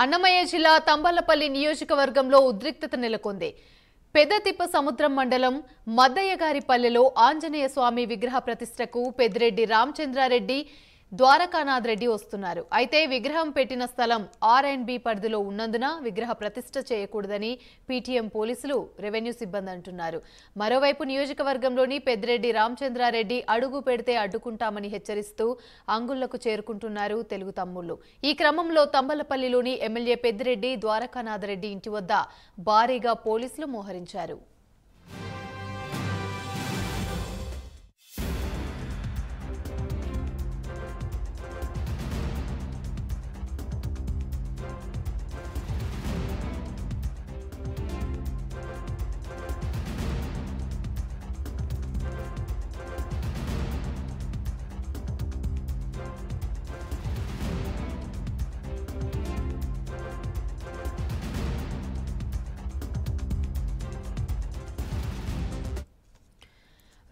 అన్నమయ్య జిల్లా తంబలపల్లి నియోజకవర్గంలో ఉద్రిక్తత నెలకొంది. పెద్దతిప్ప సముద్రం మండలం మద్దయ్యగారిపల్లెలో ఆంజనేయ స్వామి విగ్రహ ప్రతిష్టకు పెద్దిరెడ్డి రామచంద్రారెడ్డి, ద్వారకానాథ్ రెడ్డి వస్తున్నారు. అయితే విగ్రహం పెట్టిన స్థలం R&B పరిధిలో ఉన్నందున విగ్రహ ప్రతిష్ఠ చేయకూడదని పీటీఎం పోలీసులు, రెవెన్యూ సిబ్బంది అంటున్నారు. మరోవైపు నియోజకవర్గంలోని పెద్దిరెడ్డి రామచంద్రారెడ్డి అడుగు పెడితే అడ్డుకుంటామని హెచ్చరిస్తూ అంగుళ్లకు చేరుకుంటున్నారు తెలుగు తమ్ముళ్లు. ఈ క్రమంలో తంబలపల్లిలోని ఎమ్మెల్యే పెద్దిరెడ్డి, ద్వారకానాథ్ రెడ్డి ఇంటి వద్ద భారీగా పోలీసులు మోహరించారు.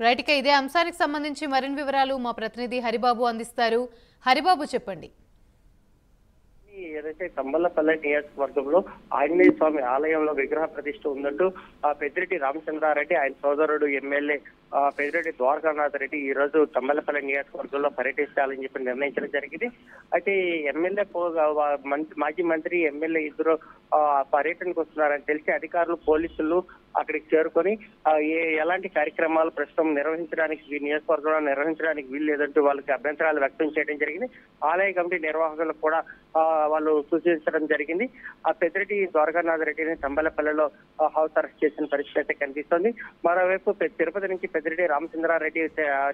రైట్, ఇక ఇదే అంశానికి సంబంధించి మరిన్ని వివరాలు మా ప్రతినిధి హరిబాబు అందిస్తారు. హరిబాబు, చెప్పండి. ఏదైతే తంబలపల్లి నియోజకవర్గంలో ఆంజనేయ స్వామి ఆలయంలో విగ్రహ ప్రతిష్ఠ ఉందంటూ పెద్దిరెడ్డి రామచంద్రారెడ్డి, ఆయన సోదరుడు ఎమ్మెల్యే పెద్దిరెడ్డి ద్వారకానాథ్ రెడ్డి ఈ రోజు తంబలపల్లి నియోజకవర్గంలో పర్యటించాలని చెప్పి నిర్ణయించడం జరిగింది. అయితే ఎమ్మెల్యే మాజీ మంత్రి ఎమ్మెల్యే ఇద్దరు పర్యటనకు వస్తున్నారని తెలిసి అధికారులు, పోలీసులు అక్కడికి చేరుకొని ఎలాంటి కార్యక్రమాలు ప్రస్తుతం నిర్వహించడానికి నియోజకవర్గంలో నిర్వహించడానికి వీలు లేదంటూ వాళ్ళకి అభ్యంతరాలు వ్యక్తం చేయడం జరిగింది. ఆలయ కమిటీ నిర్వాహకులకు కూడా వాళ్ళు సూచించడం జరిగింది. ఆ పెద్దిరెడ్డి ద్వారకానాథ్ రెడ్డిని తంబలపల్లిలో హౌస్ అరెస్ట్ చేసిన పరిస్థితి అయితే కనిపిస్తోంది. మరోవైపు తిరుపతి నుంచి పెద్దిరెడ్డి రామచంద్రారెడ్డి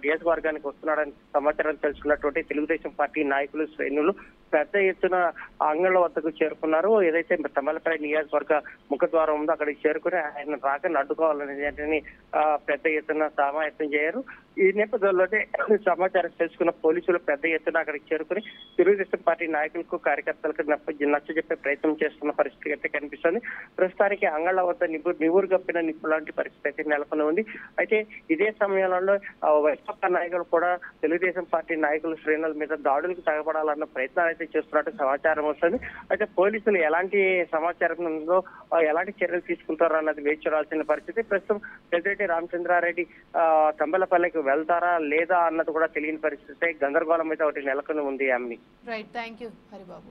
నియోజకవర్గానికి వస్తున్నాడని సమాచారం తెలుసుకున్నటువంటి తెలుగుదేశం పార్టీ నాయకులు, శ్రేణులు పెద్ద ఎత్తున అంగళ్ళ వద్దకు చేరుకున్నారు. ఏదైతే తంబలపల్లి నియోజకవర్గ ముఖద్వారం ఉందో అక్కడికి చేరుకుని ఆయన రాకని అడ్డుకోవాలని పెద్ద ఎత్తున సమాయత్తం చేశారు. ఈ నేపథ్యంలోనే సమాచారం తెలుసుకున్న పోలీసులు పెద్ద ఎత్తున అక్కడికి చేరుకుని తెలుగుదేశం పార్టీ నాయకులకు, కార్యకర్తలకు నచ్చజెప్పే ప్రయత్నం చేస్తున్న పరిస్థితి అయితే కనిపిస్తుంది. ప్రస్తుతానికి అంగళ్ళ వద్ద నివురు గప్పిన నిప్పు లాంటి పరిస్థితి అయితే నెలకొని ఉంది. అయితే ఇదే సమయంలో వైకాపా నాయకులు కూడా తెలుగుదేశం పార్టీ నాయకులు, శ్రేణుల మీద దాడులకు తగపడాలన్న ప్రయత్నాలు అయితే చేస్తున్నట్టు సమాచారం వస్తుంది. అయితే పోలీసులు ఎలాంటి సమాచారం ఉందో, ఎలాంటి చర్యలు తీసుకుంటారో అన్నది వేచి చూడాల్సిన పరిస్థితి. ప్రస్తుతం పెద్దిరెడ్డి రామచంద్రారెడ్డి తంబలపల్లికి వెళ్తారా లేదా అన్నది కూడా తెలియని పరిస్థితి, గందరగోళం అయితే ఒకటి నెలకొని ఉంది. Right, thank you Haribabu.